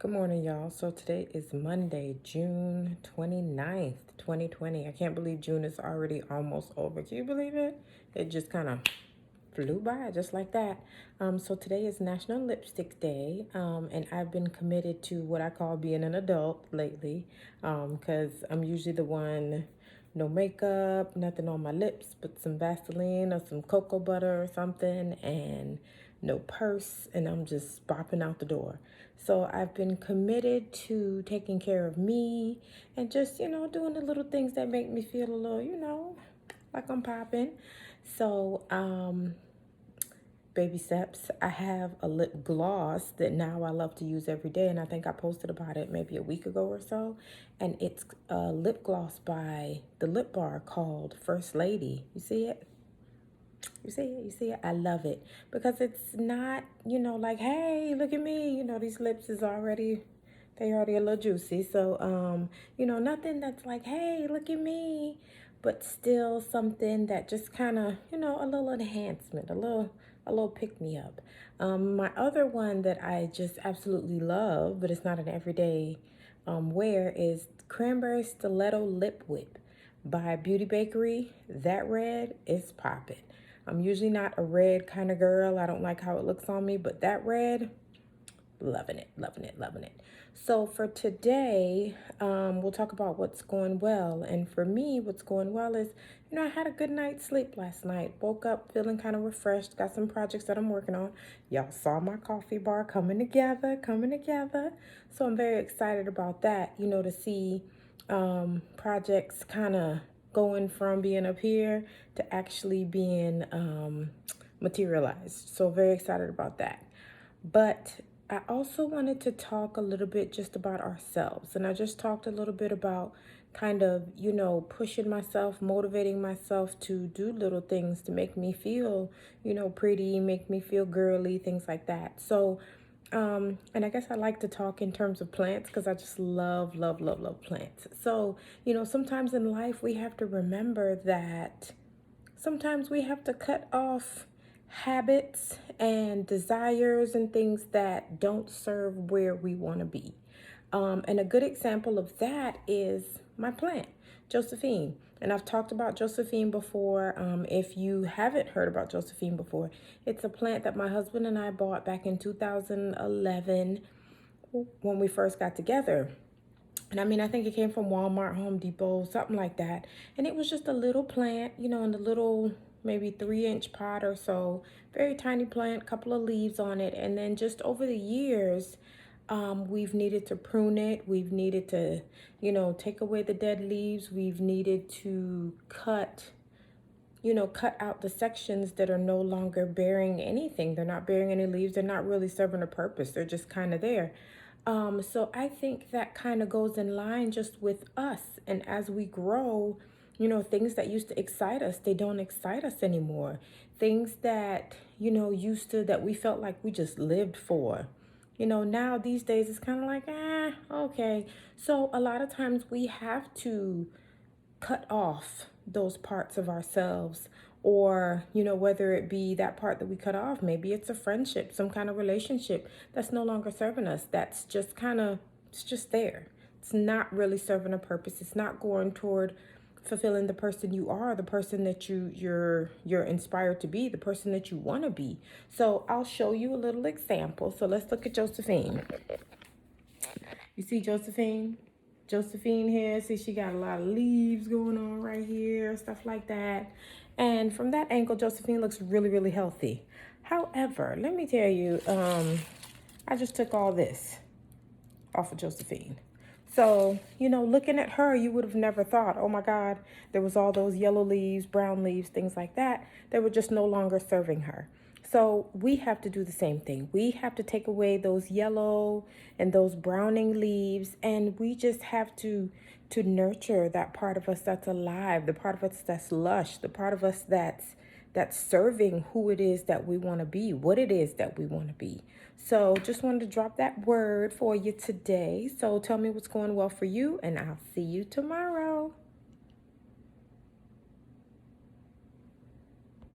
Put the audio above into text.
Good morning, y'all. So today is Monday, June 29th, 2020. I can't believe June is already almost over. Can you believe it? It just kind of flew by just like that. So today is National Lipstick Day, and I've been committed to what I call being an adult lately, because I'm usually the one, no makeup, nothing on my lips, but some Vaseline or some cocoa butter or something, and no purse, and I'm just bopping out the door. So I've been committed to taking care of me and just, doing the little things that make me feel a little, like I'm popping. So, baby steps. I have a lip gloss that now I love to use every day, and I think I posted about it maybe a week ago or so. And it's a lip gloss by the Lip Bar called First Lady. You see it? You see it? You see it? I love it because it's not, like, hey, look at me. These lips is already, they already a little juicy. So, nothing that's like, hey, look at me, but still something that just kind of, a little enhancement, a little pick me up. My other one that I just absolutely love, but it's not an everyday wear, is Cranberry Stiletto Lip Whip by Beauty Bakery. That red is popping. I'm usually not a red kind of girl. I don't like how it looks on me, but that red, loving it, loving it, loving it. So for today, we'll talk about what's going well. And for me, what's going well is, I had a good night's sleep last night. Woke up feeling kind of refreshed. Got some projects that I'm working on. Y'all saw my coffee bar coming together, coming together. So I'm very excited about that, to see projects kind of going from being up here to actually being materialized. So very excited about that. But I also wanted to talk a little bit just about ourselves. And I just talked a little bit about kind of, pushing myself, motivating myself to do little things to make me feel, pretty, make me feel girly, things like that. So, and I guess I like to talk in terms of plants because I just love, love, love, love plants. So, sometimes in life we have to remember that sometimes we have to cut off habits and desires and things that don't serve where we want to be. And a good example of that is my plant, Josephine. And I've talked about Josephine before. If you haven't heard about Josephine before, it's a plant that my husband and I bought back in 2011 when we first got together. And I think it came from Walmart, Home Depot, something like that. And it was just a little plant, in a little maybe 3-inch pot or so. Very tiny plant, couple of leaves on it. And then just over the years, we've needed to prune it. We've needed to, take away the dead leaves. We've needed to cut out the sections that are no longer bearing anything. They're not bearing any leaves. They're not really serving a purpose. They're just kind of there. So I think that kind of goes in line just with us. And as we grow, things that used to excite us, they don't excite us anymore. Things that, that we felt like we just lived for. Now these days it's kind of like, okay. So a lot of times we have to cut off those parts of ourselves, or whether it be that part that we cut off, maybe it's a friendship, some kind of relationship that's no longer serving us, that's just kind of, it's just there, it's not really serving a purpose, it's not going toward fulfilling the person you are, the person that you're inspired to be, the person that you want to be. So I'll show you a little example. So let's look at Josephine. You see Josephine? Josephine here. See, she got a lot of leaves going on right here, stuff like that. And from that angle, Josephine looks really, really healthy. However, let me tell you, I just took all this off of Josephine. So, looking at her, you would have never thought, oh my God, there was all those yellow leaves, brown leaves, things like that. They were just no longer serving her. So we have to do the same thing. We have to take away those yellow and those browning leaves, and we just have to nurture that part of us that's alive, the part of us that's lush, the part of us that's serving who it is that we want to be, what it is that we want to be. So just wanted to drop that word for you today. So tell me what's going well for you, and I'll see you tomorrow.